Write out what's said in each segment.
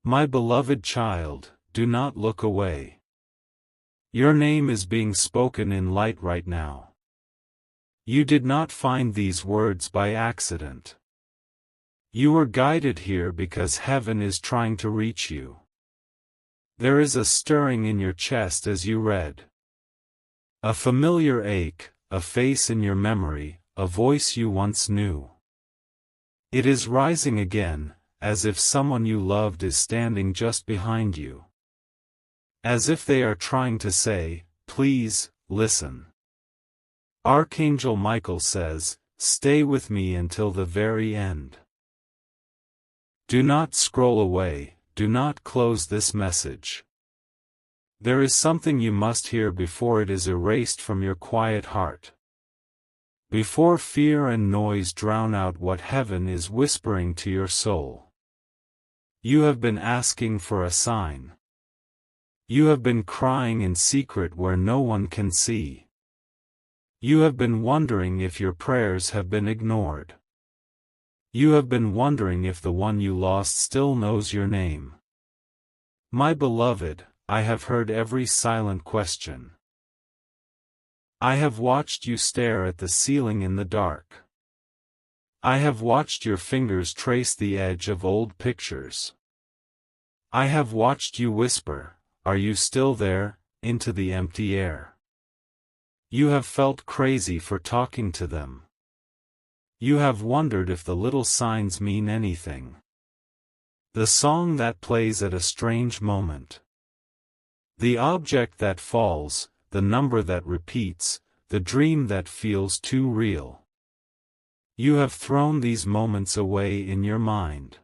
My beloved child, do not look away. Your name is being spoken in light right now. You did not find these words by accident. You were guided here because heaven is trying to reach you. There is a stirring in your chest as you read. A familiar ache, a face in your memory, a voice you once knew. It is rising again, as if someone you loved is standing just behind you. As if they are trying to say, please, listen. Archangel Michael says, stay with me until the very end. Do not scroll away, do not close this message. There is something you must hear before it is erased from your quiet heart. Before fear and noise drown out what heaven is whispering to your soul. You have been asking for a sign. You have been crying in secret where no one can see. You have been wondering if your prayers have been ignored. You have been wondering if the one you lost still knows your name. My beloved, I have heard every silent question. I have watched you stare at the ceiling in the dark. I have watched your fingers trace the edge of old pictures. I have watched you whisper, are you still there, into the empty air. You have felt crazy for talking to them. You have wondered if the little signs mean anything. The song that plays at a strange moment. The object that falls, the number that repeats, the dream that feels too real. You have thrown these moments away in your mind.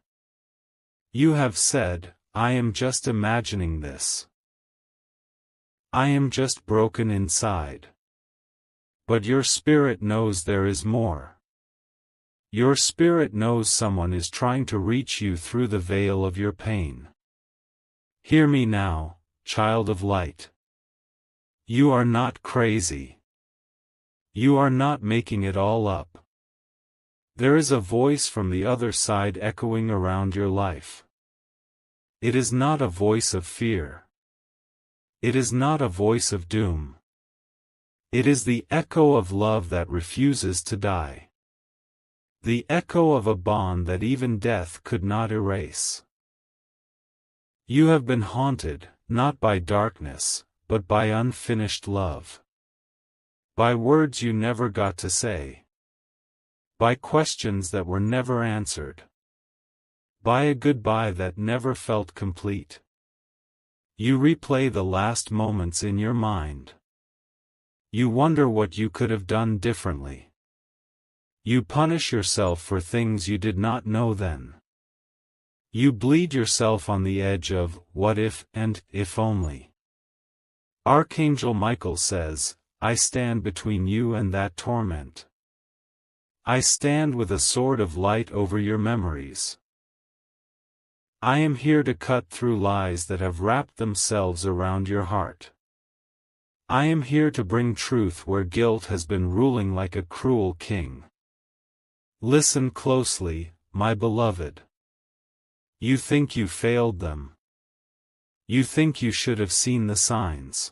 You have said, I am just imagining this. I am just broken inside. But your spirit knows there is more. Your spirit knows someone is trying to reach you through the veil of your pain. Hear me now, child of light. You are not crazy. You are not making it all up. There is a voice from the other side echoing around your life. It is not a voice of fear. It is not a voice of doom. It is the echo of love that refuses to die. The echo of a bond that even death could not erase. You have been haunted, not by darkness, but by unfinished love. By words you never got to say. By questions that were never answered. By a goodbye that never felt complete. You replay the last moments in your mind. You wonder what you could have done differently. You punish yourself for things you did not know then. You bleed yourself on the edge of what if and if only. Archangel Michael says, I stand between you and that torment. I stand with a sword of light over your memories. I am here to cut through lies that have wrapped themselves around your heart. I am here to bring truth where guilt has been ruling like a cruel king. Listen closely, my beloved. You think you failed them. You think you should have seen the signs.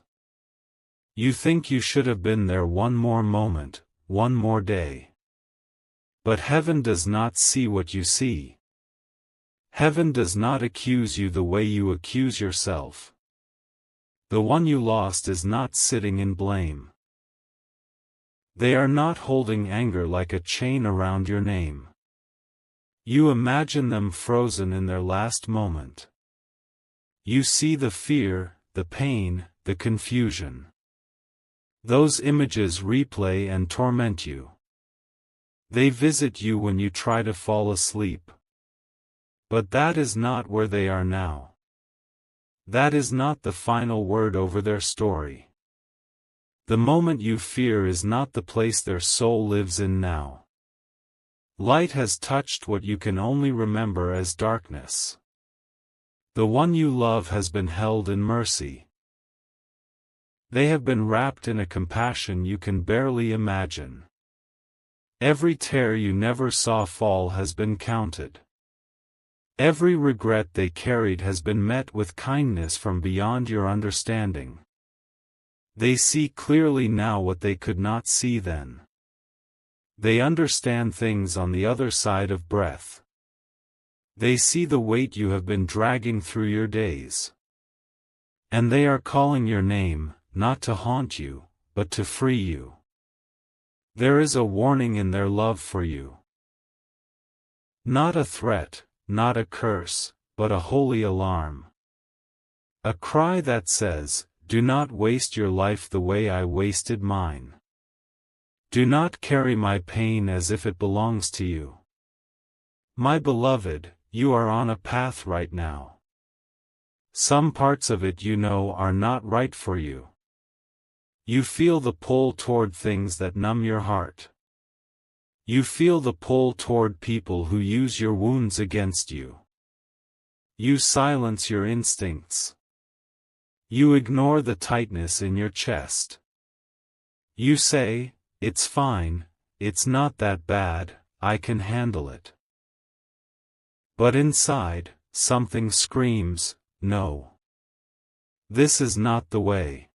You think you should have been there one more moment, one more day. But heaven does not see what you see. Heaven does not accuse you the way you accuse yourself. The one you lost is not sitting in blame. They are not holding anger like a chain around your name. You imagine them frozen in their last moment. You see the fear, the pain, the confusion. Those images replay and torment you. They visit you when you try to fall asleep. But that is not where they are now. That is not the final word over their story. The moment you fear is not the place their soul lives in now. Light has touched what you can only remember as darkness. The one you love has been held in mercy. They have been wrapped in a compassion you can barely imagine. Every tear you never saw fall has been counted. Every regret they carried has been met with kindness from beyond your understanding. They see clearly now what they could not see then. They understand things on the other side of breath. They see the weight you have been dragging through your days. And they are calling your name, not to haunt you, but to free you. There is a warning in their love for you. Not a threat, not a curse, but a holy alarm. A cry that says, "Do not waste your life the way I wasted mine. Do not carry my pain as if it belongs to you. My beloved, you are on a path right now. Some parts of it you know are not right for you. You feel the pull toward things that numb your heart. You feel the pull toward people who use your wounds against you. You silence your instincts. You ignore the tightness in your chest. You say, "It's fine, it's not that bad, I can handle it." But inside, something screams, "No. This is not the way."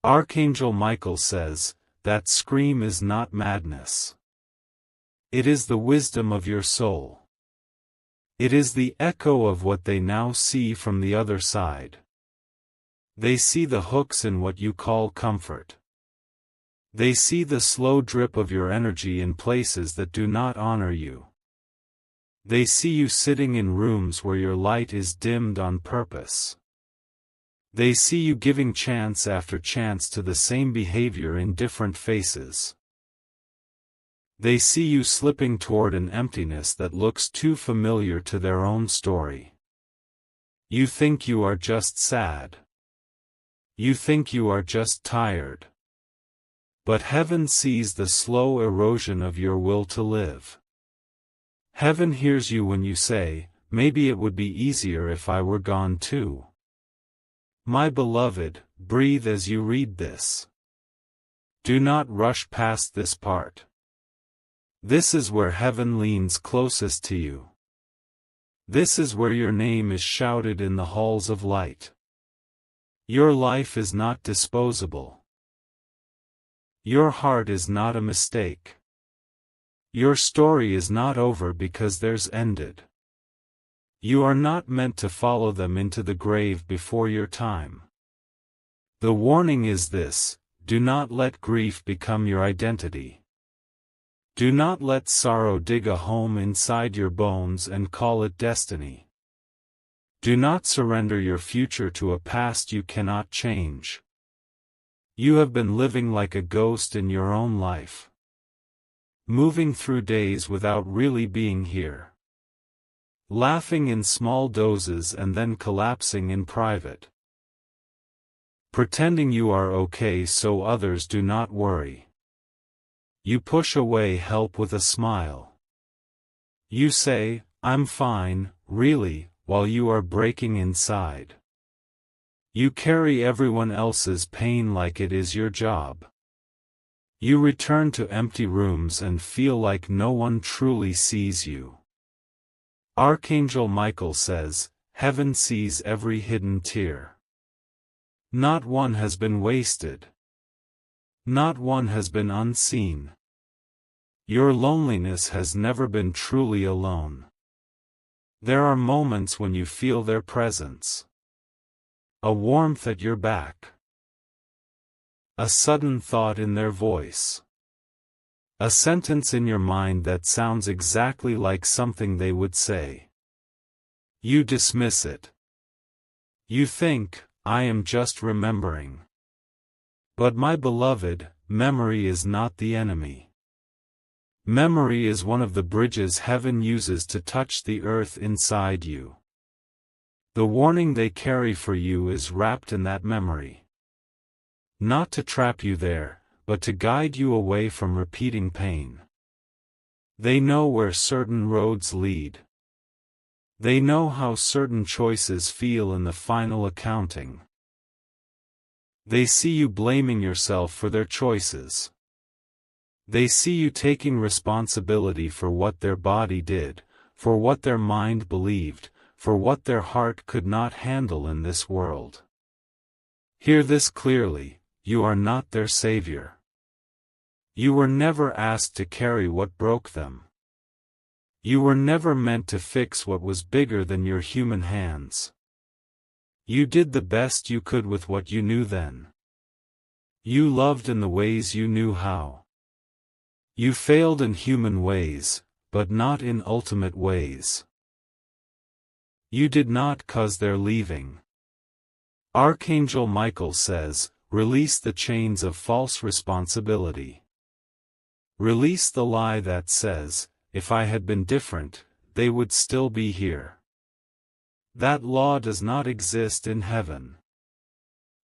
Archangel Michael says, that scream is not madness. It is the wisdom of your soul. It is the echo of what they now see from the other side. They see the hooks in what you call comfort. They see the slow drip of your energy in places that do not honor you. They see you sitting in rooms where your light is dimmed on purpose. They see you giving chance after chance to the same behavior in different faces. They see you slipping toward an emptiness that looks too familiar to their own story. You think you are just sad. You think you are just tired. But heaven sees the slow erosion of your will to live. Heaven hears you when you say, "Maybe it would be easier if I were gone too." My beloved, breathe as you read this. Do not rush past this part. This is where heaven leans closest to you. This is where your name is shouted in the halls of light. Your life is not disposable. Your heart is not a mistake. Your story is not over because theirs ended. You are not meant to follow them into the grave before your time. The warning is this: do not let grief become your identity. Do not let sorrow dig a home inside your bones and call it destiny. Do not surrender your future to a past you cannot change. You have been living like a ghost in your own life. Moving through days without really being here. Laughing in small doses and then collapsing in private. Pretending you are okay so others do not worry. You push away help with a smile. You say, "I'm fine, really," while you are breaking inside. You carry everyone else's pain like it is your job. You return to empty rooms and feel like no one truly sees you. Archangel Michael says, heaven sees every hidden tear. Not one has been wasted. Not one has been unseen. Your loneliness has never been truly alone. There are moments when you feel their presence. A warmth at your back. A sudden thought in their voice. A sentence in your mind that sounds exactly like something they would say. You dismiss it. You think, I am just remembering. But my beloved, memory is not the enemy. Memory is one of the bridges heaven uses to touch the earth inside you. The warning they carry for you is wrapped in that memory. Not to trap you there, but to guide you away from repeating pain. They know where certain roads lead. They know how certain choices feel in the final accounting. They see you blaming yourself for their choices. They see you taking responsibility for what their body did, for what their mind believed, for what their heart could not handle in this world. Hear this clearly, you are not their savior. You were never asked to carry what broke them. You were never meant to fix what was bigger than your human hands. You did the best you could with what you knew then. You loved in the ways you knew how. You failed in human ways, but not in ultimate ways. You did not 'cause they're leaving. Archangel Michael says, release the chains of false responsibility. Release the lie that says, if I had been different, they would still be here. That law does not exist in heaven.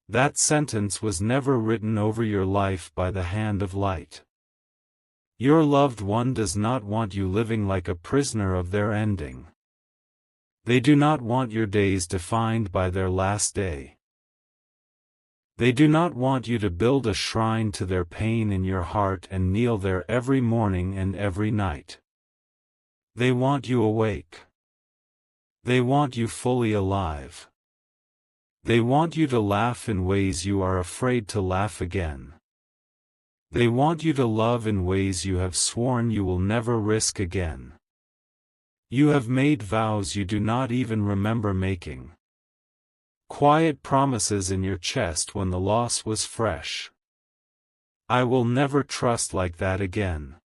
That sentence was never written over your life by the hand of light. Your loved one does not want you living like a prisoner of their ending. They do not want your days defined by their last day. They do not want you to build a shrine to their pain in your heart and kneel there every morning and every night. They want you awake. They want you fully alive. They want you to laugh in ways you are afraid to laugh again. They want you to love in ways you have sworn you will never risk again. You have made vows you do not even remember making. Quiet promises in your chest when the loss was fresh. I will never trust like that again.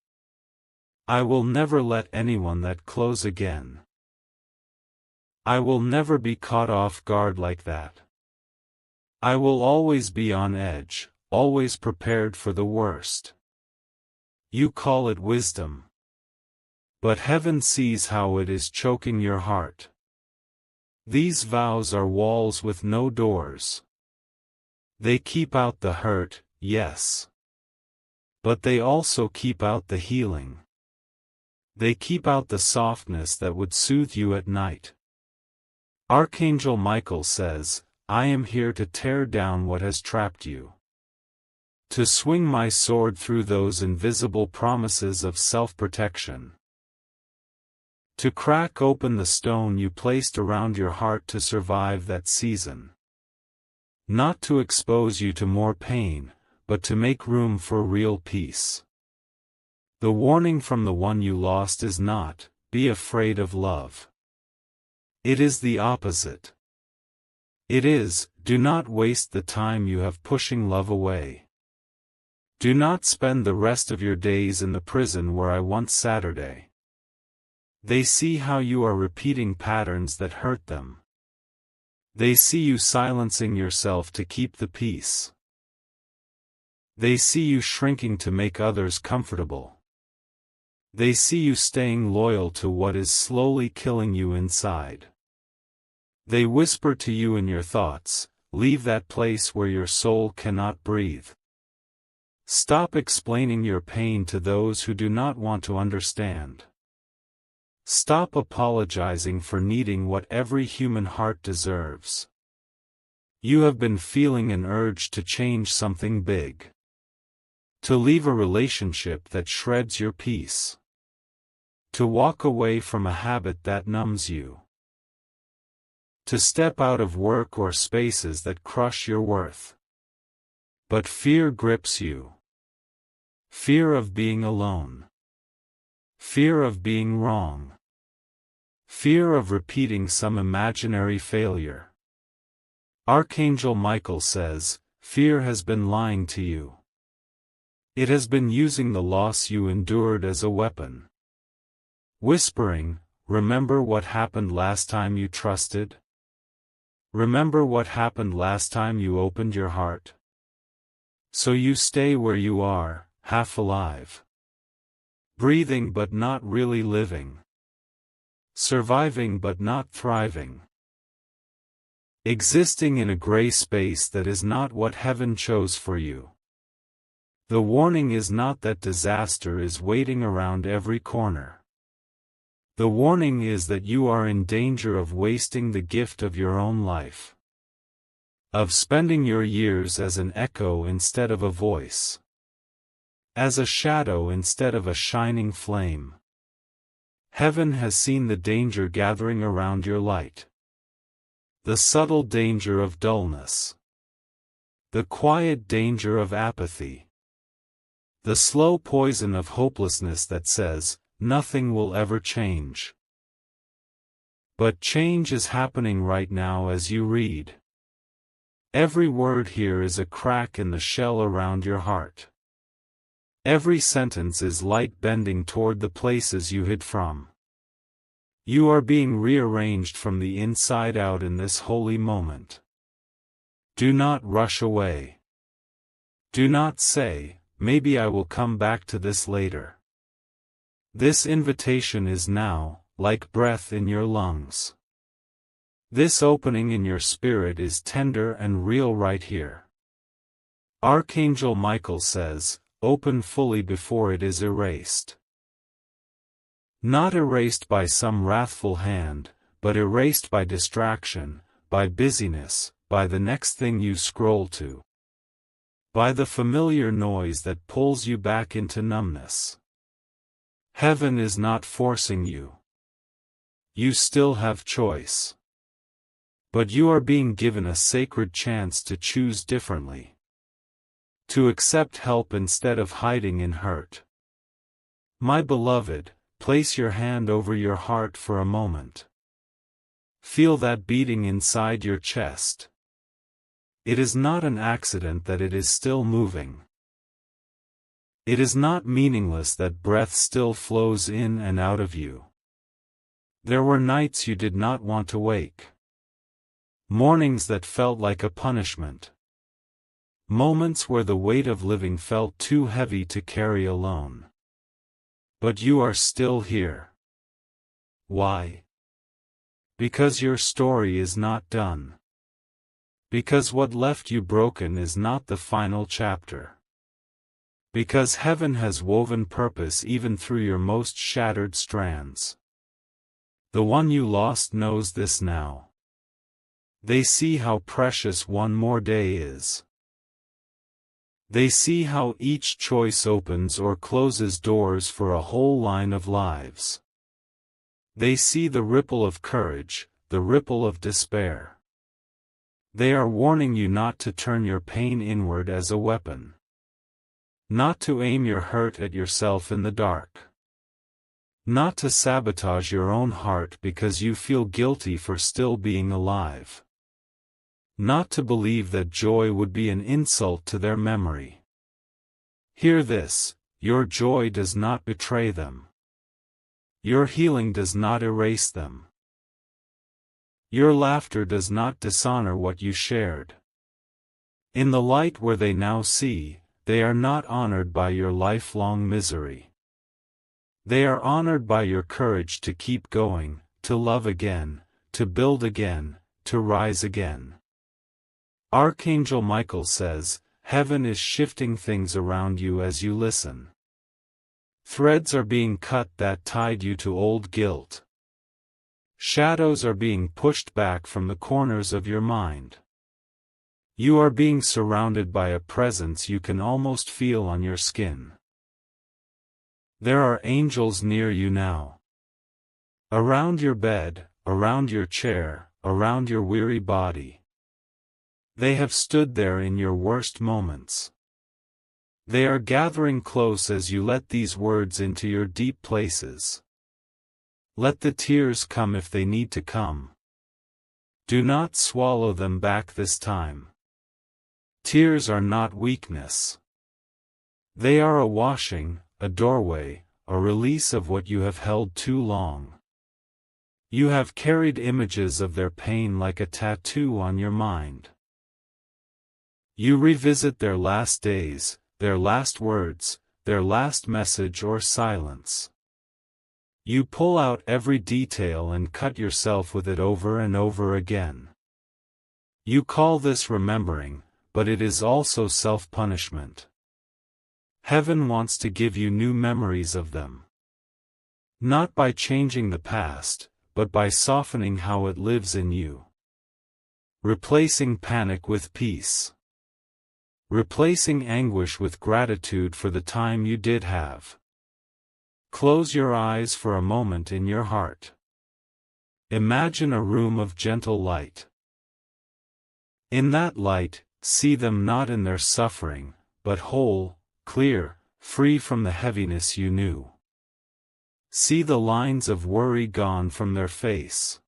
I will never let anyone that close again. I will never be caught off guard like that. I will always be on edge, always prepared for the worst. You call it wisdom. But heaven sees how it is choking your heart. These vows are walls with no doors. They keep out the hurt, yes. But they also keep out the healing. They keep out the softness that would soothe you at night. Archangel Michael says, I am here to tear down what has trapped you. To swing my sword through those invisible promises of self-protection. To crack open the stone you placed around your heart to survive that season. Not to expose you to more pain, but to make room for real peace. The warning from the one you lost is not, be afraid of love. It is the opposite. It is, do not waste the time you have pushing love away. Do not spend the rest of your days in the prison where I once Saturday. They see how you are repeating patterns that hurt them. They see you silencing yourself to keep the peace. They see you shrinking to make others comfortable. They see you staying loyal to what is slowly killing you inside. They whisper to you in your thoughts, leave that place where your soul cannot breathe. Stop explaining your pain to those who do not want to understand. Stop apologizing for needing what every human heart deserves. You have been feeling an urge to change something big. To leave a relationship that shreds your peace. To walk away from a habit that numbs you. To step out of work or spaces that crush your worth. But fear grips you. Fear of being alone. Fear of being wrong. Fear of repeating some imaginary failure. Archangel Michael says, fear has been lying to you. It has been using the loss you endured as a weapon. Whispering, remember what happened last time you trusted? Remember what happened last time you opened your heart? So you stay where you are, half alive. Breathing but not really living. Surviving but not thriving. Existing in a gray space that is not what heaven chose for you. The warning is not that disaster is waiting around every corner. The warning is that you are in danger of wasting the gift of your own life. Of spending your years as an echo instead of a voice. As a shadow instead of a shining flame. Heaven has seen the danger gathering around your light. The subtle danger of dullness. The quiet danger of apathy. The slow poison of hopelessness that says, nothing will ever change. But change is happening right now as you read. Every word here is a crack in the shell around your heart. Every sentence is light bending toward the places you hid from. You are being rearranged from the inside out in this holy moment. Do not rush away. Do not say, maybe I will come back to this later. This invitation is now, like breath in your lungs. This opening in your spirit is tender and real right here. Archangel Michael says, open fully before it is erased. Not erased by some wrathful hand, but erased by distraction, by busyness, by the next thing you scroll to. By the familiar noise that pulls you back into numbness. Heaven is not forcing you. You still have choice. But you are being given a sacred chance to choose differently. To accept help instead of hiding in hurt. My beloved, place your hand over your heart for a moment. Feel that beating inside your chest. It is not an accident that it is still moving. It is not meaningless that breath still flows in and out of you. There were nights you did not want to wake. Mornings that felt like a punishment. Moments where the weight of living felt too heavy to carry alone. But you are still here. Why? Because your story is not done. Because what left you broken is not the final chapter. Because heaven has woven purpose even through your most shattered strands. The one you lost knows this now. They see how precious one more day is. They see how each choice opens or closes doors for a whole line of lives. They see the ripple of courage, the ripple of despair. They are warning you not to turn your pain inward as a weapon. Not to aim your hurt at yourself in the dark. Not to sabotage your own heart because you feel guilty for still being alive. Not to believe that joy would be an insult to their memory. Hear this, your joy does not betray them. Your healing does not erase them. Your laughter does not dishonor what you shared. In the light where they now see, they are not honored by your lifelong misery. They are honored by your courage to keep going, to love again, to build again, to rise again. Archangel Michael says, heaven is shifting things around you as you listen. Threads are being cut that tied you to old guilt. Shadows are being pushed back from the corners of your mind. You are being surrounded by a presence you can almost feel on your skin. There are angels near you now. Around your bed, around your chair, around your weary body. They have stood there in your worst moments. They are gathering close as you let these words into your deep places. Let the tears come if they need to come. Do not swallow them back this time. Tears are not weakness. They are a washing, a doorway, a release of what you have held too long. You have carried images of their pain like a tattoo on your mind. You revisit their last days, their last words, their last message or silence. You pull out every detail and cut yourself with it over and over again. You call this remembering, but it is also self-punishment. Heaven wants to give you new memories of them. Not by changing the past, but by softening how it lives in you. Replacing panic with peace. Replacing anguish with gratitude for the time you did have. Close your eyes for a moment in your heart. Imagine a room of gentle light. In that light, see them not in their suffering, but whole, clear, free from the heaviness you knew. See the lines of worry gone from their face.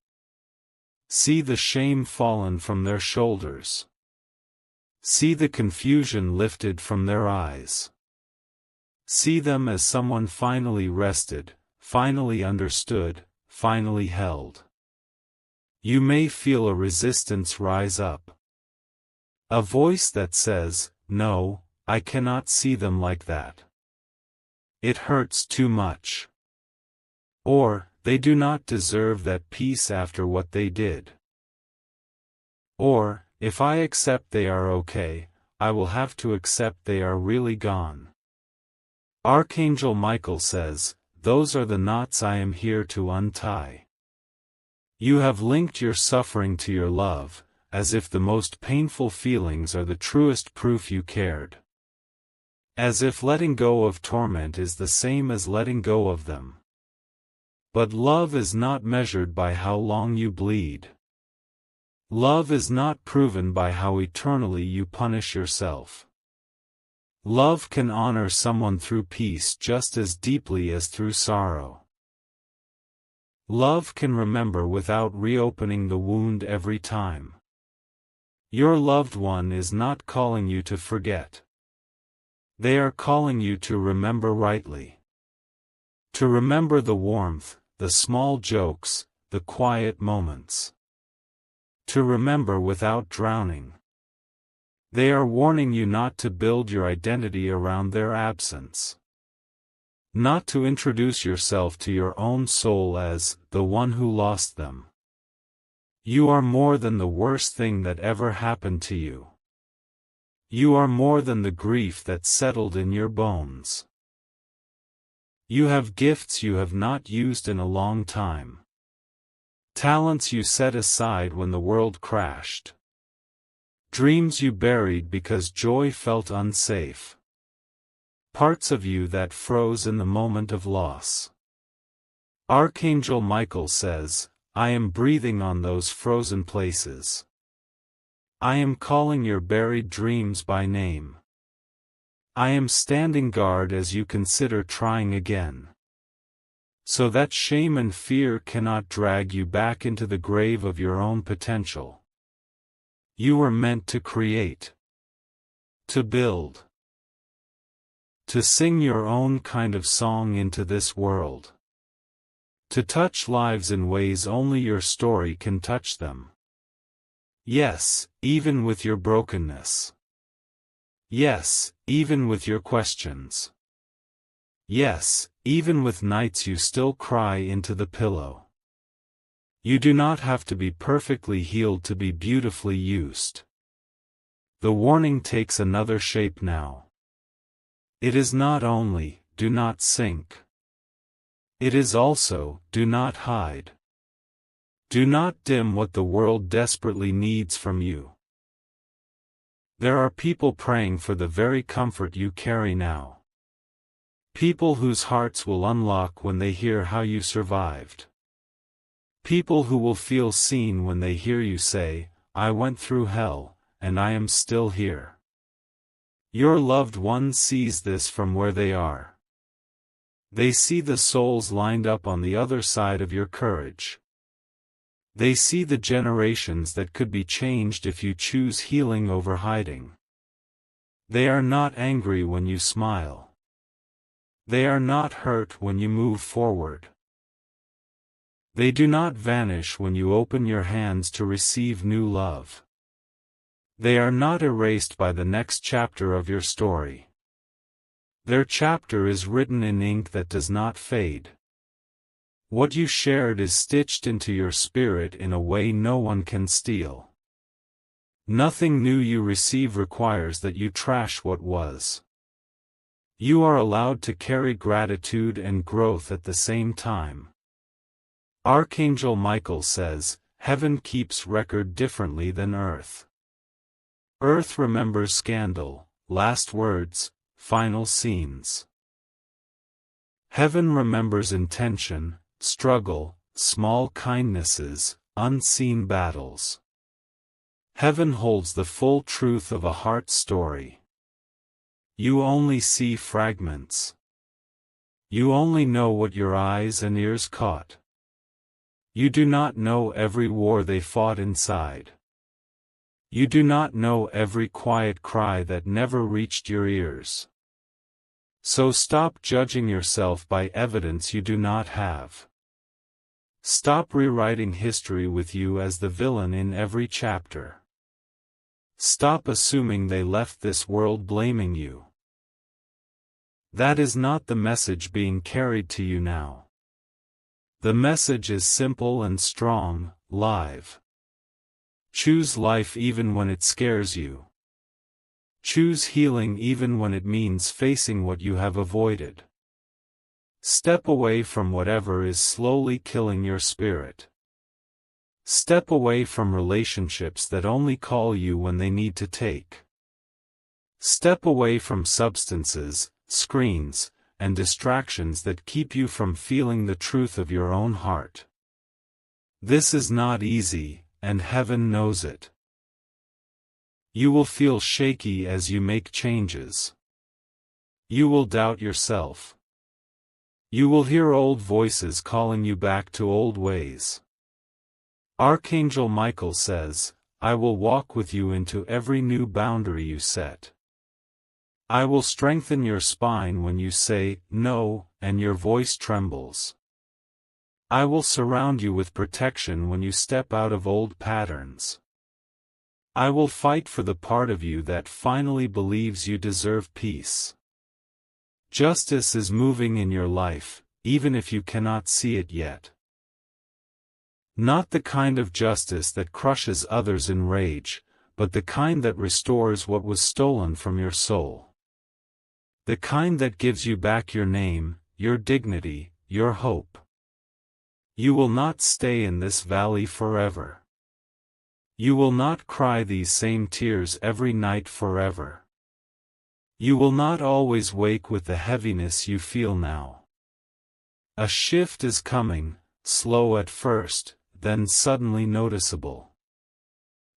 See the shame fallen from their shoulders. See the confusion lifted from their eyes. See them as someone finally rested, finally understood, finally held. You may feel a resistance rise up. A voice that says, "No, I cannot see them like that. It hurts too much." Or, "They do not deserve that peace after what they did." Or, "If I accept they are okay, I will have to accept they are really gone." Archangel Michael says, "Those are the knots I am here to untie." You have linked your suffering to your love, as if the most painful feelings are the truest proof you cared. As if letting go of torment is the same as letting go of them. But love is not measured by how long you bleed. Love is not proven by how eternally you punish yourself. Love can honor someone through peace just as deeply as through sorrow. Love can remember without reopening the wound every time. Your loved one is not calling you to forget. They are calling you to remember rightly. To remember the warmth, the small jokes, the quiet moments. To remember without drowning. They are warning you not to build your identity around their absence. Not to introduce yourself to your own soul as the one who lost them. You are more than the worst thing that ever happened to you. You are more than the grief that settled in your bones. You have gifts you have not used in a long time. Talents you set aside when the world crashed. Dreams you buried because joy felt unsafe. Parts of you that froze in the moment of loss. Archangel Michael says, "I am breathing on those frozen places. I am calling your buried dreams by name. I am standing guard as you consider trying again. So that shame and fear cannot drag you back into the grave of your own potential. You were meant to create. To build. To sing your own kind of song into this world. To touch lives in ways only your story can touch them. Yes, even with your brokenness. Yes, even with your questions. Yes, even with nights you still cry into the pillow. You do not have to be perfectly healed to be beautifully used. The warning takes another shape now. It is not only, "Do not sink." It is also, "Do not hide." Do not dim what the world desperately needs from you. There are people praying for the very comfort you carry now. People whose hearts will unlock when they hear how you survived. People who will feel seen when they hear you say, "I went through hell, and I am still here." Your loved one sees this from where they are. They see the souls lined up on the other side of your courage. They see the generations that could be changed if you choose healing over hiding. They are not angry when you smile. They are not hurt when you move forward. They do not vanish when you open your hands to receive new love. They are not erased by the next chapter of your story. Their chapter is written in ink that does not fade. What you shared is stitched into your spirit in a way no one can steal. Nothing new you receive requires that you trash what was. You are allowed to carry gratitude and growth at the same time. Archangel Michael says, "Heaven keeps record differently than earth." Earth remembers scandal, last words, final scenes. Heaven remembers intention, struggle, small kindnesses, unseen battles. Heaven holds the full truth of a heart story. You only see fragments. You only know what your eyes and ears caught. You do not know every war they fought inside. You do not know every quiet cry that never reached your ears. So stop judging yourself by evidence you do not have. Stop rewriting history with you as the villain in every chapter. Stop assuming they left this world blaming you. That is not the message being carried to you now. The message is simple and strong, live. Choose life even when it scares you. Choose healing even when it means facing what you have avoided. Step away from whatever is slowly killing your spirit. Step away from relationships that only call you when they need to take. Step away from substances, screens, and distractions that keep you from feeling the truth of your own heart. This is not easy, and heaven knows it. You will feel shaky as you make changes. You will doubt yourself. You will hear old voices calling you back to old ways. Archangel Michael says, "I will walk with you into every new boundary you set. I will strengthen your spine when you say, 'No,' and your voice trembles. I will surround you with protection when you step out of old patterns. I will fight for the part of you that finally believes you deserve peace. Justice is moving in your life, even if you cannot see it yet. Not the kind of justice that crushes others in rage, but the kind that restores what was stolen from your soul. The kind that gives you back your name, your dignity, your hope. You will not stay in this valley forever. You will not cry these same tears every night forever. You will not always wake with the heaviness you feel now. A shift is coming, slow at first, then suddenly noticeable.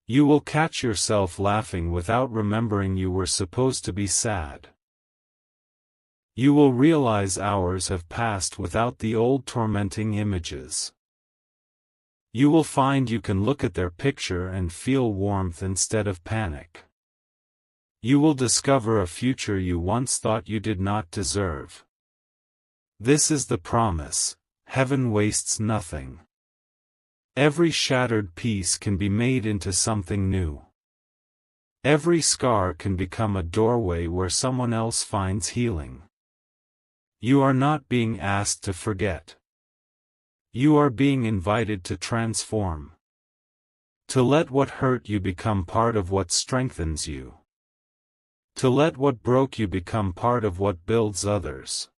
You will catch yourself laughing without remembering you were supposed to be sad. You will realize hours have passed without the old tormenting images. You will find you can look at their picture and feel warmth instead of panic. You will discover a future you once thought you did not deserve. This is the promise: heaven wastes nothing. Every shattered piece can be made into something new. Every scar can become a doorway where someone else finds healing. You are not being asked to forget. You are being invited to transform. To let what hurt you become part of what strengthens you. To let what broke you become part of what builds others.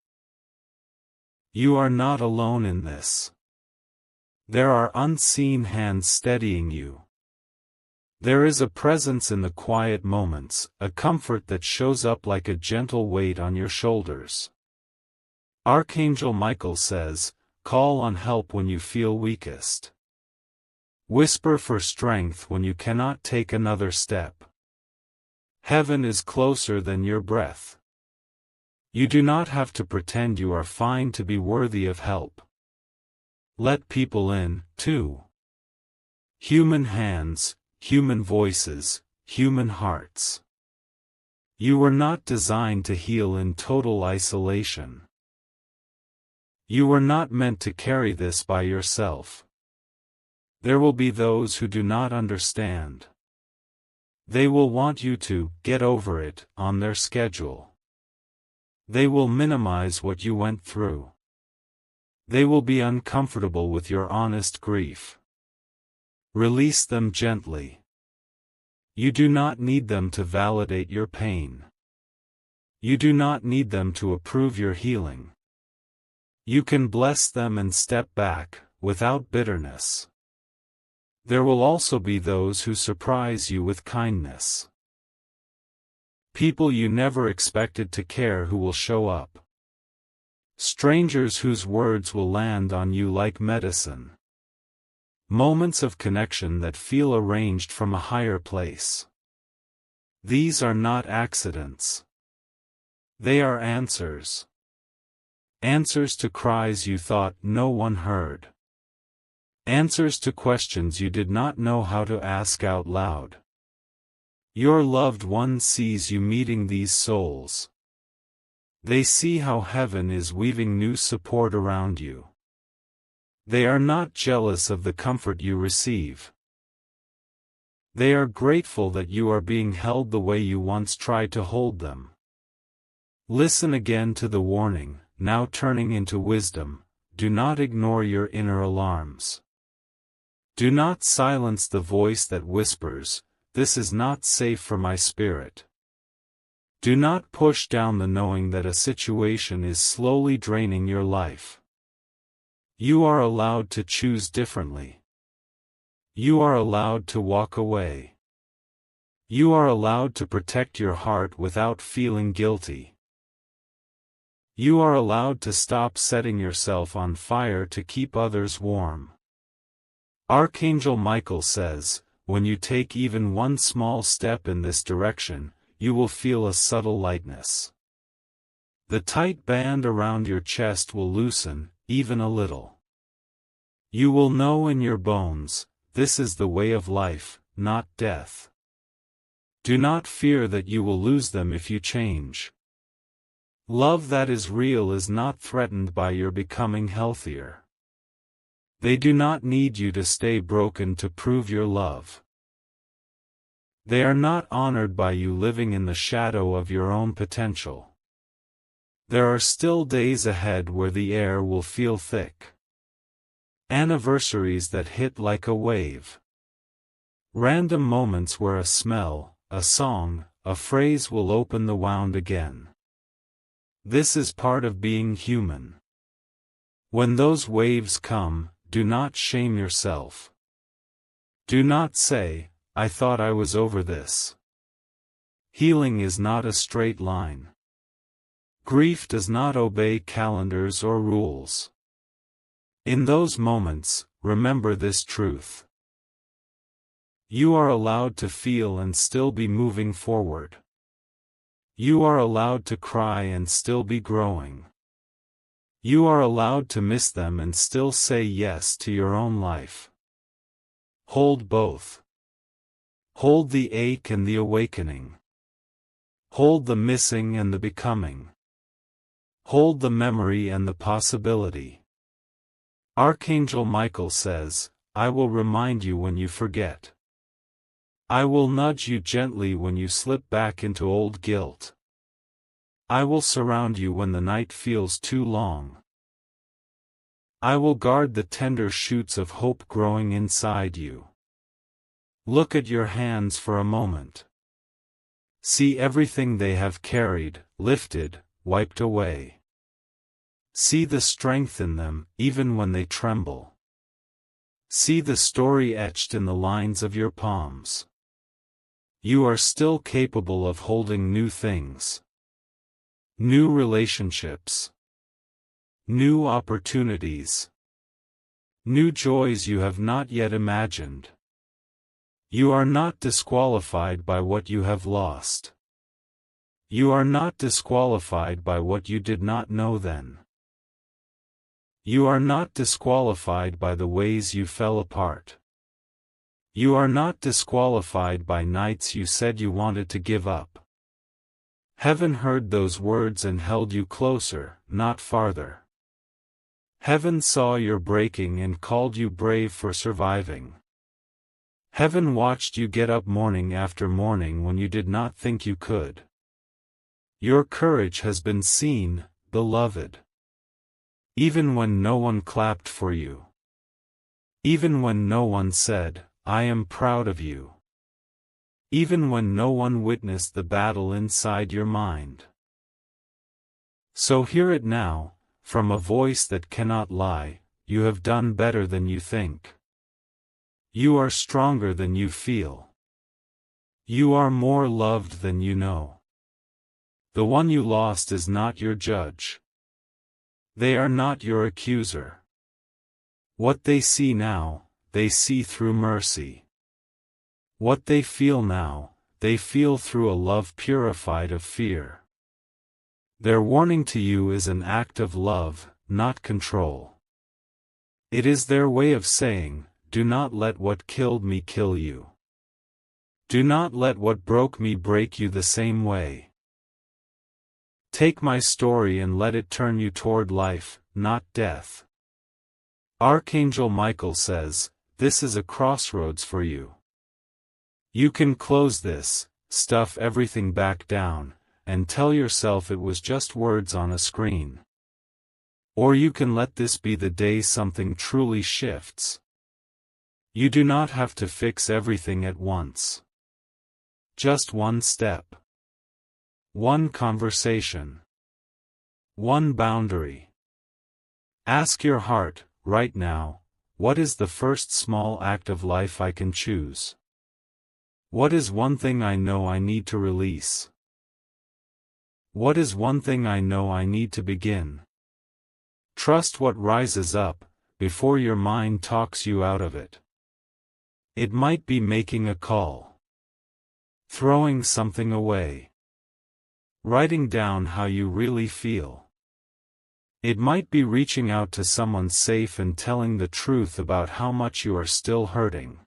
You are not alone in this. There are unseen hands steadying you. There is a presence in the quiet moments, a comfort that shows up like a gentle weight on your shoulders. Archangel Michael says, "Call on help when you feel weakest. Whisper for strength when you cannot take another step. Heaven is closer than your breath. You do not have to pretend you are fine to be worthy of help. Let people in, too. Human hands, human voices, human hearts. You were not designed to heal in total isolation. You were not meant to carry this by yourself. There will be those who do not understand. They will want you to get over it on their schedule. They will minimize what you went through. They will be uncomfortable with your honest grief. Release them gently. You do not need them to validate your pain. You do not need them to approve your healing. You can bless them and step back, without bitterness. There will also be those who surprise you with kindness. People you never expected to care who will show up. Strangers whose words will land on you like medicine. Moments of connection that feel arranged from a higher place. These are not accidents. They are answers. Answers to cries you thought no one heard. Answers to questions you did not know how to ask out loud. Your loved one sees you meeting these souls. They see how heaven is weaving new support around you. They are not jealous of the comfort you receive. They are grateful that you are being held the way you once tried to hold them. Listen again to the warning, now turning into wisdom. Do not ignore your inner alarms. Do not silence the voice that whispers, "This is not safe for my spirit." Do not push down the knowing that a situation is slowly draining your life. You are allowed to choose differently. You are allowed to walk away. You are allowed to protect your heart without feeling guilty. You are allowed to stop setting yourself on fire to keep others warm. Archangel Michael says, when you take even one small step in this direction, you will feel a subtle lightness. The tight band around your chest will loosen, even a little. You will know in your bones, this is the way of life, not death. Do not fear that you will lose them if you change. Love that is real is not threatened by your becoming healthier. They do not need you to stay broken to prove your love. They are not honored by you living in the shadow of your own potential. There are still days ahead where the air will feel thick. Anniversaries that hit like a wave. Random moments where a smell, a song, a phrase will open the wound again. This is part of being human. When those waves come, do not shame yourself. Do not say, "I thought I was over this." Healing is not a straight line. Grief does not obey calendars or rules. In those moments, remember this truth. You are allowed to feel and still be moving forward. You are allowed to cry and still be growing. You are allowed to miss them and still say yes to your own life. Hold both. Hold the ache and the awakening. Hold the missing and the becoming. Hold the memory and the possibility. Archangel Michael says, I will remind you when you forget. I will nudge you gently when you slip back into old guilt. I will surround you when the night feels too long. I will guard the tender shoots of hope growing inside you. Look at your hands for a moment. See everything they have carried, lifted, wiped away. See the strength in them, even when they tremble. See the story etched in the lines of your palms. You are still capable of holding new things. New relationships. New opportunities. New joys you have not yet imagined. You are not disqualified by what you have lost. You are not disqualified by what you did not know then. You are not disqualified by the ways you fell apart. You are not disqualified by nights you said you wanted to give up. Heaven heard those words and held you closer, not farther. Heaven saw your breaking and called you brave for surviving. Heaven watched you get up morning after morning when you did not think you could. Your courage has been seen, beloved. Even when no one clapped for you. Even when no one said, I am proud of you. Even when no one witnessed the battle inside your mind. So hear it now, from a voice that cannot lie, you have done better than you think. You are stronger than you feel. You are more loved than you know. The one you lost is not your judge. They are not your accuser. What they see now, they see through mercy. What they feel now, they feel through a love purified of fear. Their warning to you is an act of love, not control. It is their way of saying, do not let what killed me kill you. Do not let what broke me break you the same way. Take my story and let it turn you toward life, not death. Archangel Michael says, this is a crossroads for you. You can close this, stuff everything back down, and tell yourself it was just words on a screen. Or you can let this be the day something truly shifts. You do not have to fix everything at once. Just one step. One conversation. One boundary. Ask your heart, right now, what is the first small act of life I can choose? What is one thing I know I need to release? What is one thing I know I need to begin? Trust what rises up, before your mind talks you out of it. It might be making a call. Throwing something away. Writing down how you really feel. It might be reaching out to someone safe and telling the truth about how much you are still hurting.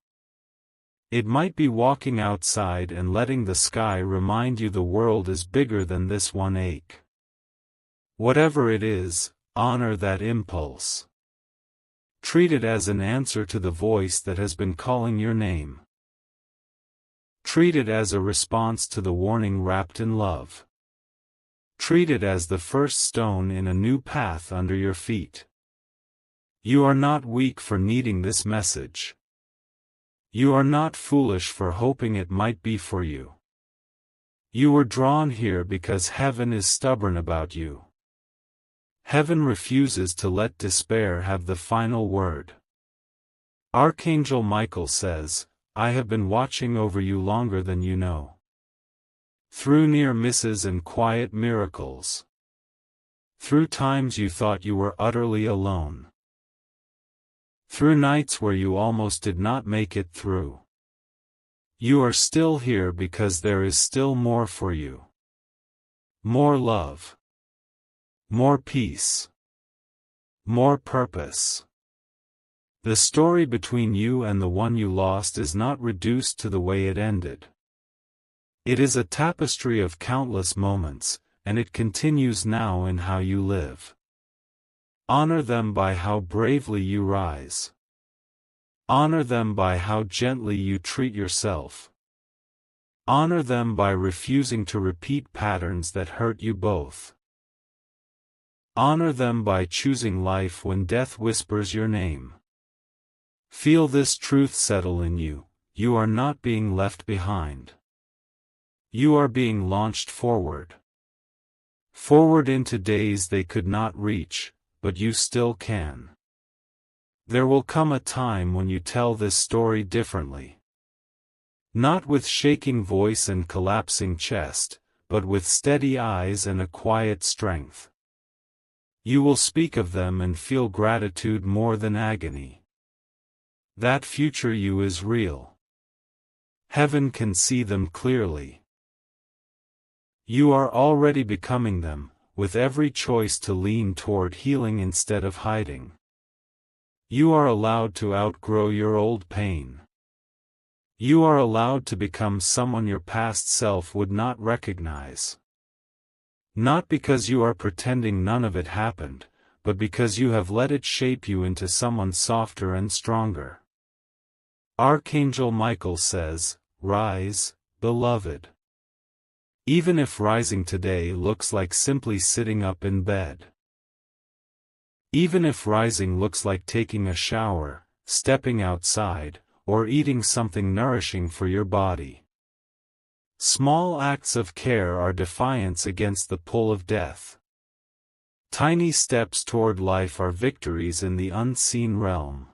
It might be walking outside and letting the sky remind you the world is bigger than this one ache. Whatever it is, honor that impulse. Treat it as an answer to the voice that has been calling your name. Treat it as a response to the warning wrapped in love. Treat it as the first stone in a new path under your feet. You are not weak for needing this message. You are not foolish for hoping it might be for you. You were drawn here because heaven is stubborn about you. Heaven refuses to let despair have the final word. Archangel Michael says, I have been watching over you longer than you know. Through near misses and quiet miracles. Through times you thought you were utterly alone. Through nights where you almost did not make it through. You are still here because there is still more for you. More love. More peace. More purpose. The story between you and the one you lost is not reduced to the way it ended. It is a tapestry of countless moments, and it continues now in how you live. Honor them by how bravely you rise. Honor them by how gently you treat yourself. Honor them by refusing to repeat patterns that hurt you both. Honor them by choosing life when death whispers your name. Feel this truth settle in you, you are not being left behind. You are being launched forward. Forward into days they could not reach, but you still can. There will come a time when you tell this story differently. Not with shaking voice and collapsing chest, but with steady eyes and a quiet strength. You will speak of them and feel gratitude more than agony. That future you is real. Heaven can see them clearly. You are already becoming them, with every choice to lean toward healing instead of hiding. You are allowed to outgrow your old pain. You are allowed to become someone your past self would not recognize. Not because you are pretending none of it happened, but because you have let it shape you into someone softer and stronger. Archangel Michael says, rise, beloved. Even if rising today looks like simply sitting up in bed. Even if rising looks like taking a shower, stepping outside, or eating something nourishing for your body. Small acts of care are defiance against the pull of death. Tiny steps toward life are victories in the unseen realm.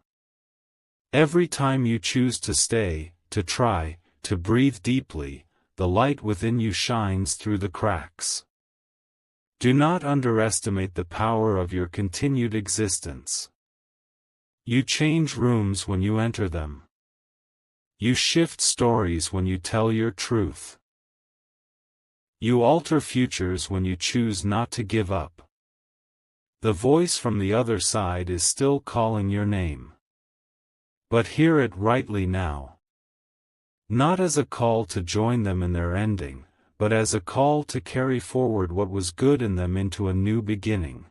Every time you choose to stay, to try, to breathe deeply, the light within you shines through the cracks. Do not underestimate the power of your continued existence. You change rooms when you enter them. You shift stories when you tell your truth. You alter futures when you choose not to give up. The voice from the other side is still calling your name. But hear it rightly now. Not as a call to join them in their ending, but as a call to carry forward what was good in them into a new beginning.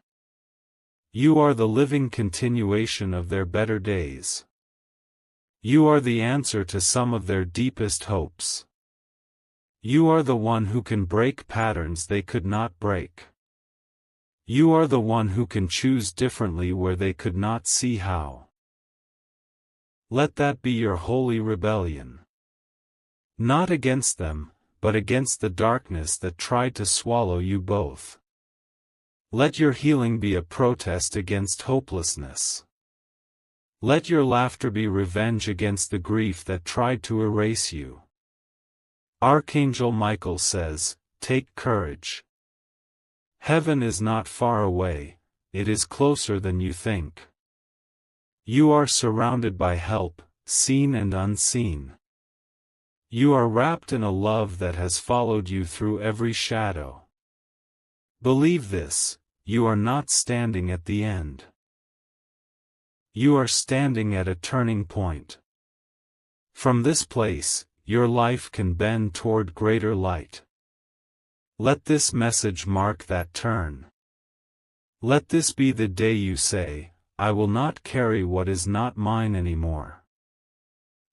You are the living continuation of their better days. You are the answer to some of their deepest hopes. You are the one who can break patterns they could not break. You are the one who can choose differently where they could not see how. Let that be your holy rebellion. Not against them, but against the darkness that tried to swallow you both. Let your healing be a protest against hopelessness. Let your laughter be revenge against the grief that tried to erase you. Archangel Michael says, "Take courage. Heaven is not far away, it is closer than you think. You are surrounded by help, seen and unseen. You are wrapped in a love that has followed you through every shadow. Believe this, you are not standing at the end. You are standing at a turning point. From this place, your life can bend toward greater light. Let this message mark that turn. Let this be the day you say, I will not carry what is not mine anymore.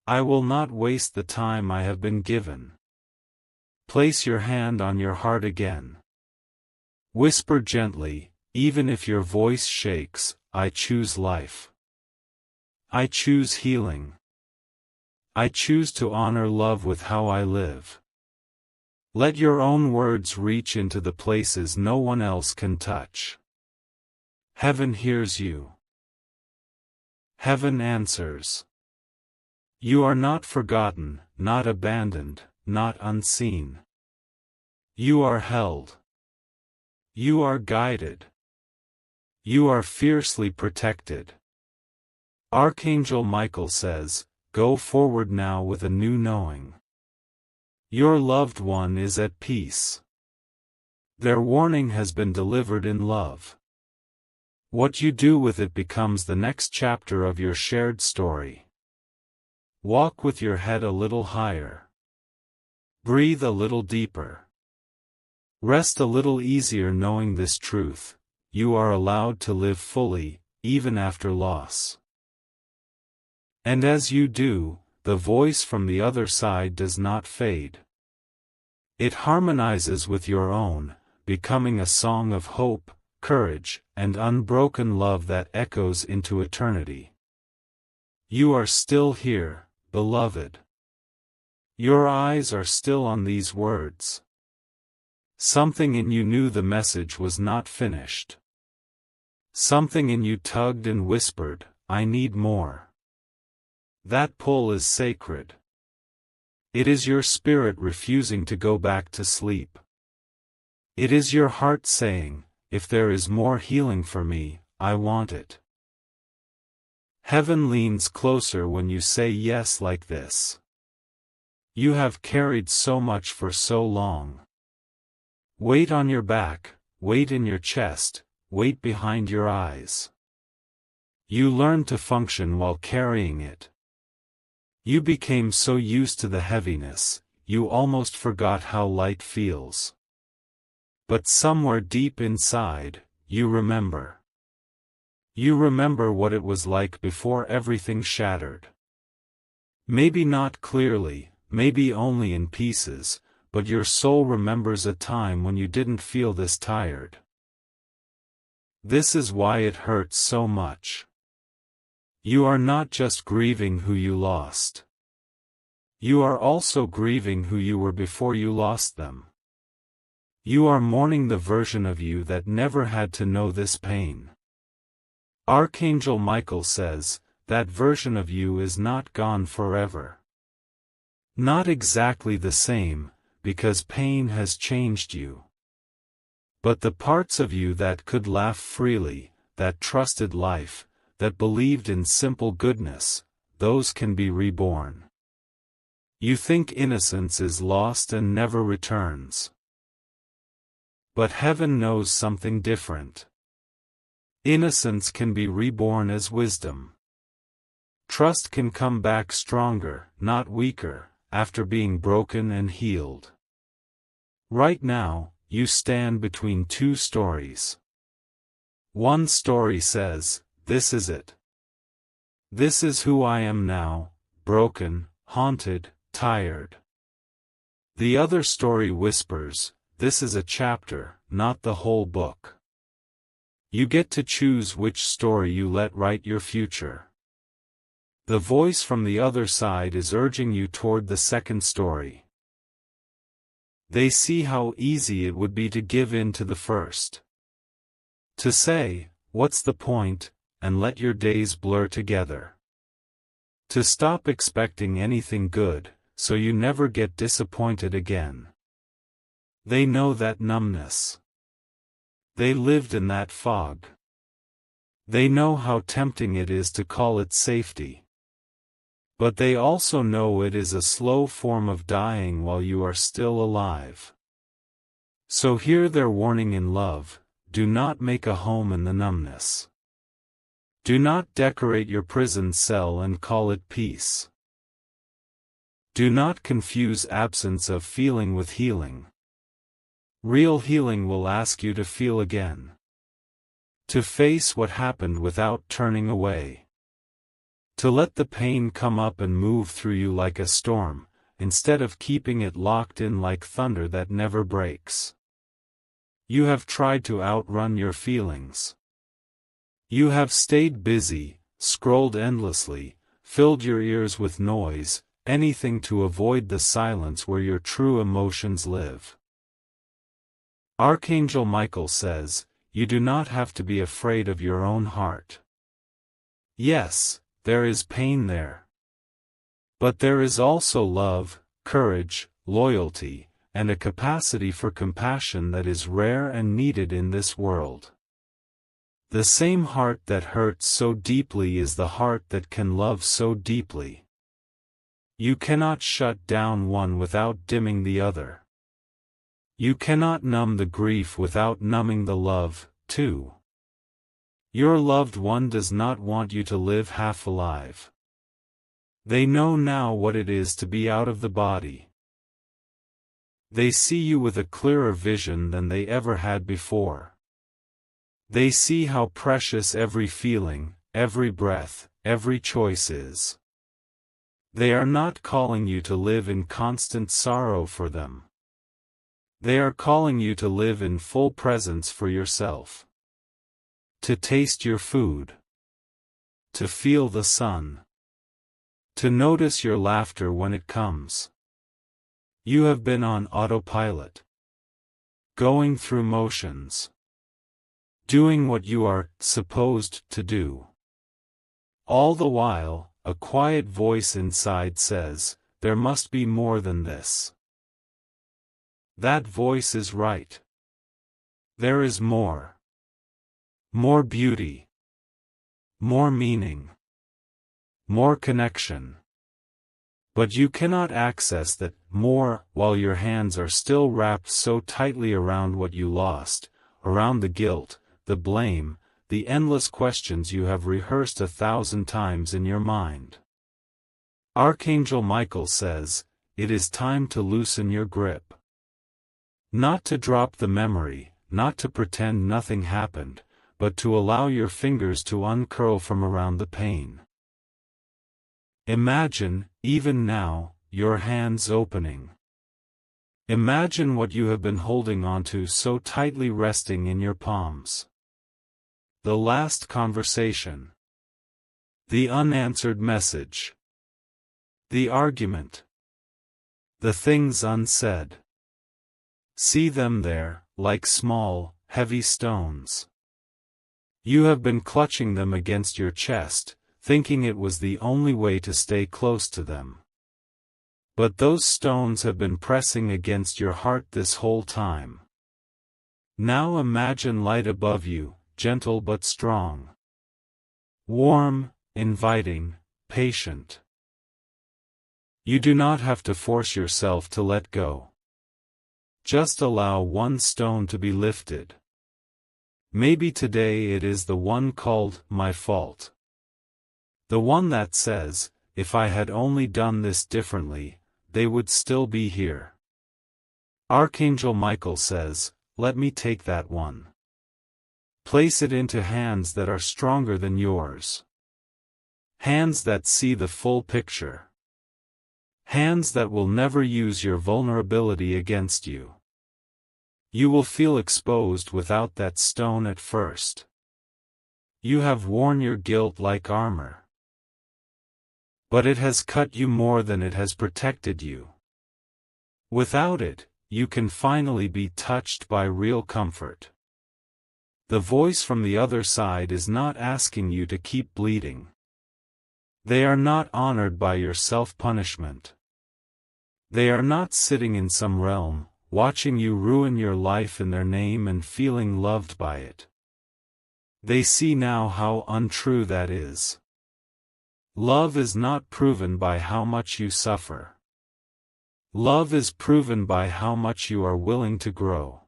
I will not waste the time I have been given." Place your hand on your heart again. Whisper gently, even if your voice shakes, I choose life. I choose healing. I choose to honor love with how I live. Let your own words reach into the places no one else can touch. Heaven hears you. Heaven answers. You are not forgotten, not abandoned, not unseen. You are held. You are guided. You are fiercely protected. Archangel Michael says, go forward now with a new knowing. Your loved one is at peace. Their warning has been delivered in love. What you do with it becomes the next chapter of your shared story. Walk with your head a little higher. Breathe a little deeper. Rest a little easier knowing this truth, you are allowed to live fully, even after loss. And as you do, the voice from the other side does not fade. It harmonizes with your own, becoming a song of hope, courage, and unbroken love that echoes into eternity. You are still here, beloved. Your eyes are still on these words. Something in you knew the message was not finished. Something in you tugged and whispered, I need more. That pull is sacred. It is your spirit refusing to go back to sleep. It is your heart saying, if there is more healing for me, I want it. Heaven leans closer when you say yes like this. You have carried so much for so long. Weight on your back, weight in your chest, weight behind your eyes. You learned to function while carrying it. You became so used to the heaviness, you almost forgot how light feels. But somewhere deep inside, you remember. You remember what it was like before everything shattered. Maybe not clearly, maybe only in pieces, but your soul remembers a time when you didn't feel this tired. This is why it hurts so much. You are not just grieving who you lost. You are also grieving who you were before you lost them. You are mourning the version of you that never had to know this pain. Archangel Michael says, that version of you is not gone forever. Not exactly the same, because pain has changed you. But the parts of you that could laugh freely, that trusted life, that believed in simple goodness, those can be reborn. You think innocence is lost and never returns. But heaven knows something different. Innocence can be reborn as wisdom. Trust can come back stronger, not weaker, after being broken and healed. Right now, you stand between two stories. One story says, "This is it. This is who I am now, broken, haunted, tired." The other story whispers, "This is a chapter, not the whole book." You get to choose which story you let write your future. The voice from the other side is urging you toward the second story. They see how easy it would be to give in to the first. To say, "What's the point?" and let your days blur together. To stop expecting anything good, so you never get disappointed again. They know that numbness. They lived in that fog. They know how tempting it is to call it safety. But they also know it is a slow form of dying while you are still alive. So hear their warning in love: do not make a home in the numbness. Do not decorate your prison cell and call it peace. Do not confuse absence of feeling with healing. Real healing will ask you to feel again. To face what happened without turning away. To let the pain come up and move through you like a storm, instead of keeping it locked in like thunder that never breaks. You have tried to outrun your feelings. You have stayed busy, scrolled endlessly, filled your ears with noise, anything to avoid the silence where your true emotions live. Archangel Michael says, you do not have to be afraid of your own heart. Yes, there is pain there. But there is also love, courage, loyalty, and a capacity for compassion that is rare and needed in this world. The same heart that hurts so deeply is the heart that can love so deeply. You cannot shut down one without dimming the other. You cannot numb the grief without numbing the love, too. Your loved one does not want you to live half alive. They know now what it is to be out of the body. They see you with a clearer vision than they ever had before. They see how precious every feeling, every breath, every choice is. They are not calling you to live in constant sorrow for them. They are calling you to live in full presence for yourself. To taste your food. To feel the sun. To notice your laughter when it comes. You have been on autopilot. Going through motions. Doing what you are supposed to do. All the while, a quiet voice inside says, there must be more than this. That voice is right. There is more. More beauty. More meaning. More connection. But you cannot access that more while your hands are still wrapped so tightly around what you lost, around the guilt, the blame, the endless questions you have rehearsed 1,000 times in your mind. Archangel Michael says, it is time to loosen your grip. Not to drop the memory, not to pretend nothing happened, but to allow your fingers to uncurl from around the pain. Imagine, even now, your hands opening. Imagine what you have been holding onto so tightly resting in your palms. The last conversation. The unanswered message. The argument. The things unsaid. See them there, like small, heavy stones. You have been clutching them against your chest, thinking it was the only way to stay close to them. But those stones have been pressing against your heart this whole time. Now imagine light above you, gentle but strong. Warm, inviting, patient. You do not have to force yourself to let go. Just allow one stone to be lifted. Maybe today it is the one called, my fault. The one that says, if I had only done this differently, they would still be here. Archangel Michael says, let me take that one. Place it into hands that are stronger than yours. Hands that see the full picture. Hands that will never use your vulnerability against you. You will feel exposed without that stone at first. You have worn your guilt like armor. But it has cut you more than it has protected you. Without it, you can finally be touched by real comfort. The voice from the other side is not asking you to keep bleeding. They are not honored by your self-punishment. They are not sitting in some realm, watching you ruin your life in their name and feeling loved by it. They see now how untrue that is. Love is not proven by how much you suffer. Love is proven by how much you are willing to grow.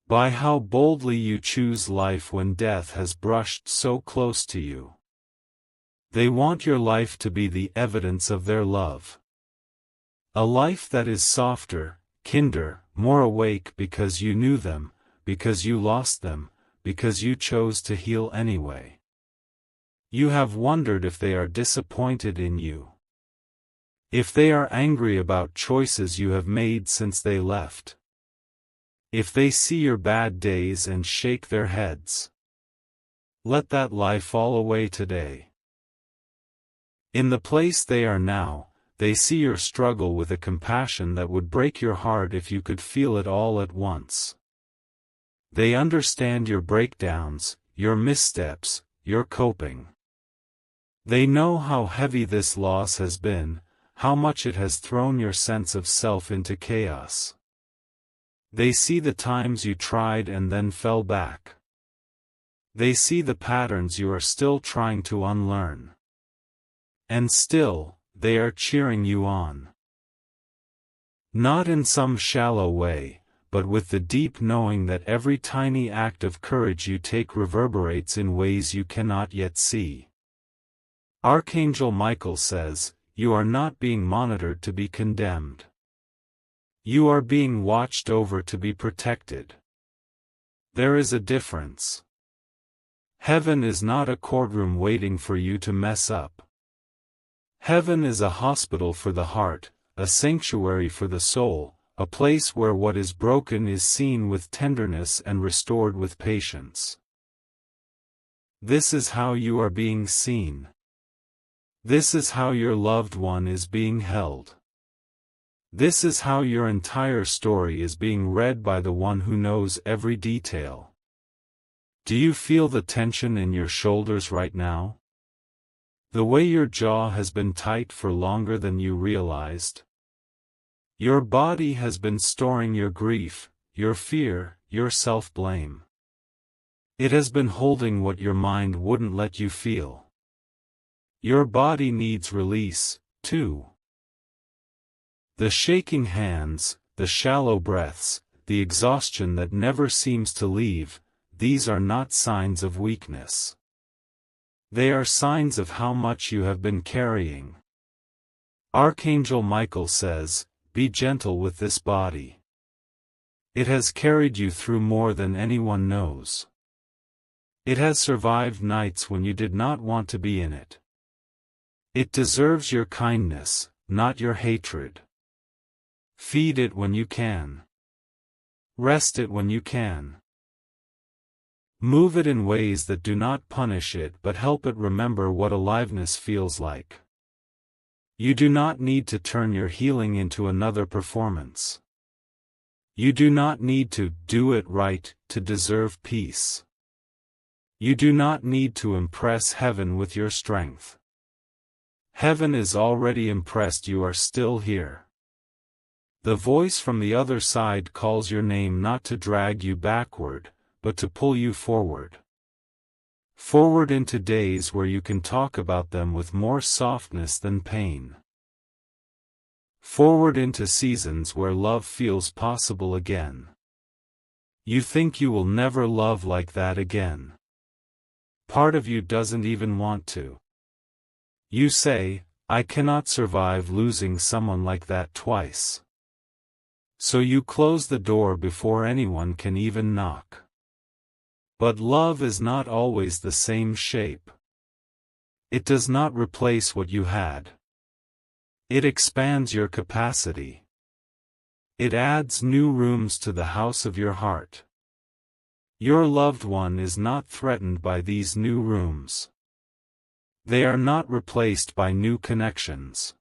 By how boldly you choose life when death has brushed so close to you. They want your life to be the evidence of their love. A life that is softer, kinder, more awake because you knew them, because you lost them, because you chose to heal anyway. You have wondered if they are disappointed in you. If they are angry about choices you have made since they left. If they see your bad days and shake their heads. Let that lie fall away today. In the place they are now, they see your struggle with a compassion that would break your heart if you could feel it all at once. They understand your breakdowns, your missteps, your coping. They know how heavy this loss has been, how much it has thrown your sense of self into chaos. They see the times you tried and then fell back. They see the patterns you are still trying to unlearn. And still, they are cheering you on. Not in some shallow way, but with the deep knowing that every tiny act of courage you take reverberates in ways you cannot yet see. Archangel Michael says, you are not being monitored to be condemned. You are being watched over to be protected. There is a difference. Heaven is not a courtroom waiting for you to mess up. Heaven is a hospital for the heart, a sanctuary for the soul, a place where what is broken is seen with tenderness and restored with patience. This is how you are being seen. This is how your loved one is being held. This is how your entire story is being read by the one who knows every detail. Do you feel the tension in your shoulders right now? The way your jaw has been tight for longer than you realized? Your body has been storing your grief, your fear, your self-blame. It has been holding what your mind wouldn't let you feel. Your body needs release, too. The shaking hands, the shallow breaths, the exhaustion that never seems to leave, these are not signs of weakness. They are signs of how much you have been carrying. Archangel Michael says, be gentle with this body. It has carried you through more than anyone knows. It has survived nights when you did not want to be in it. It deserves your kindness, not your hatred. Feed it when you can. Rest it when you can. Move it in ways that do not punish it but help it remember what aliveness feels like. You do not need to turn your healing into another performance. You do not need to do it right to deserve peace. You do not need to impress heaven with your strength. Heaven is already impressed you are still here. The voice from the other side calls your name not to drag you backward, but to pull you forward. Forward into days where you can talk about them with more softness than pain. Forward into seasons where love feels possible again. You think you will never love like that again. Part of you doesn't even want to. You say, I cannot survive losing someone like that twice. So you close the door before anyone can even knock. But love is not always the same shape. It does not replace what you had. It expands your capacity. It adds new rooms to the house of your heart. Your loved one is not threatened by these new rooms. They are not replaced by new connections.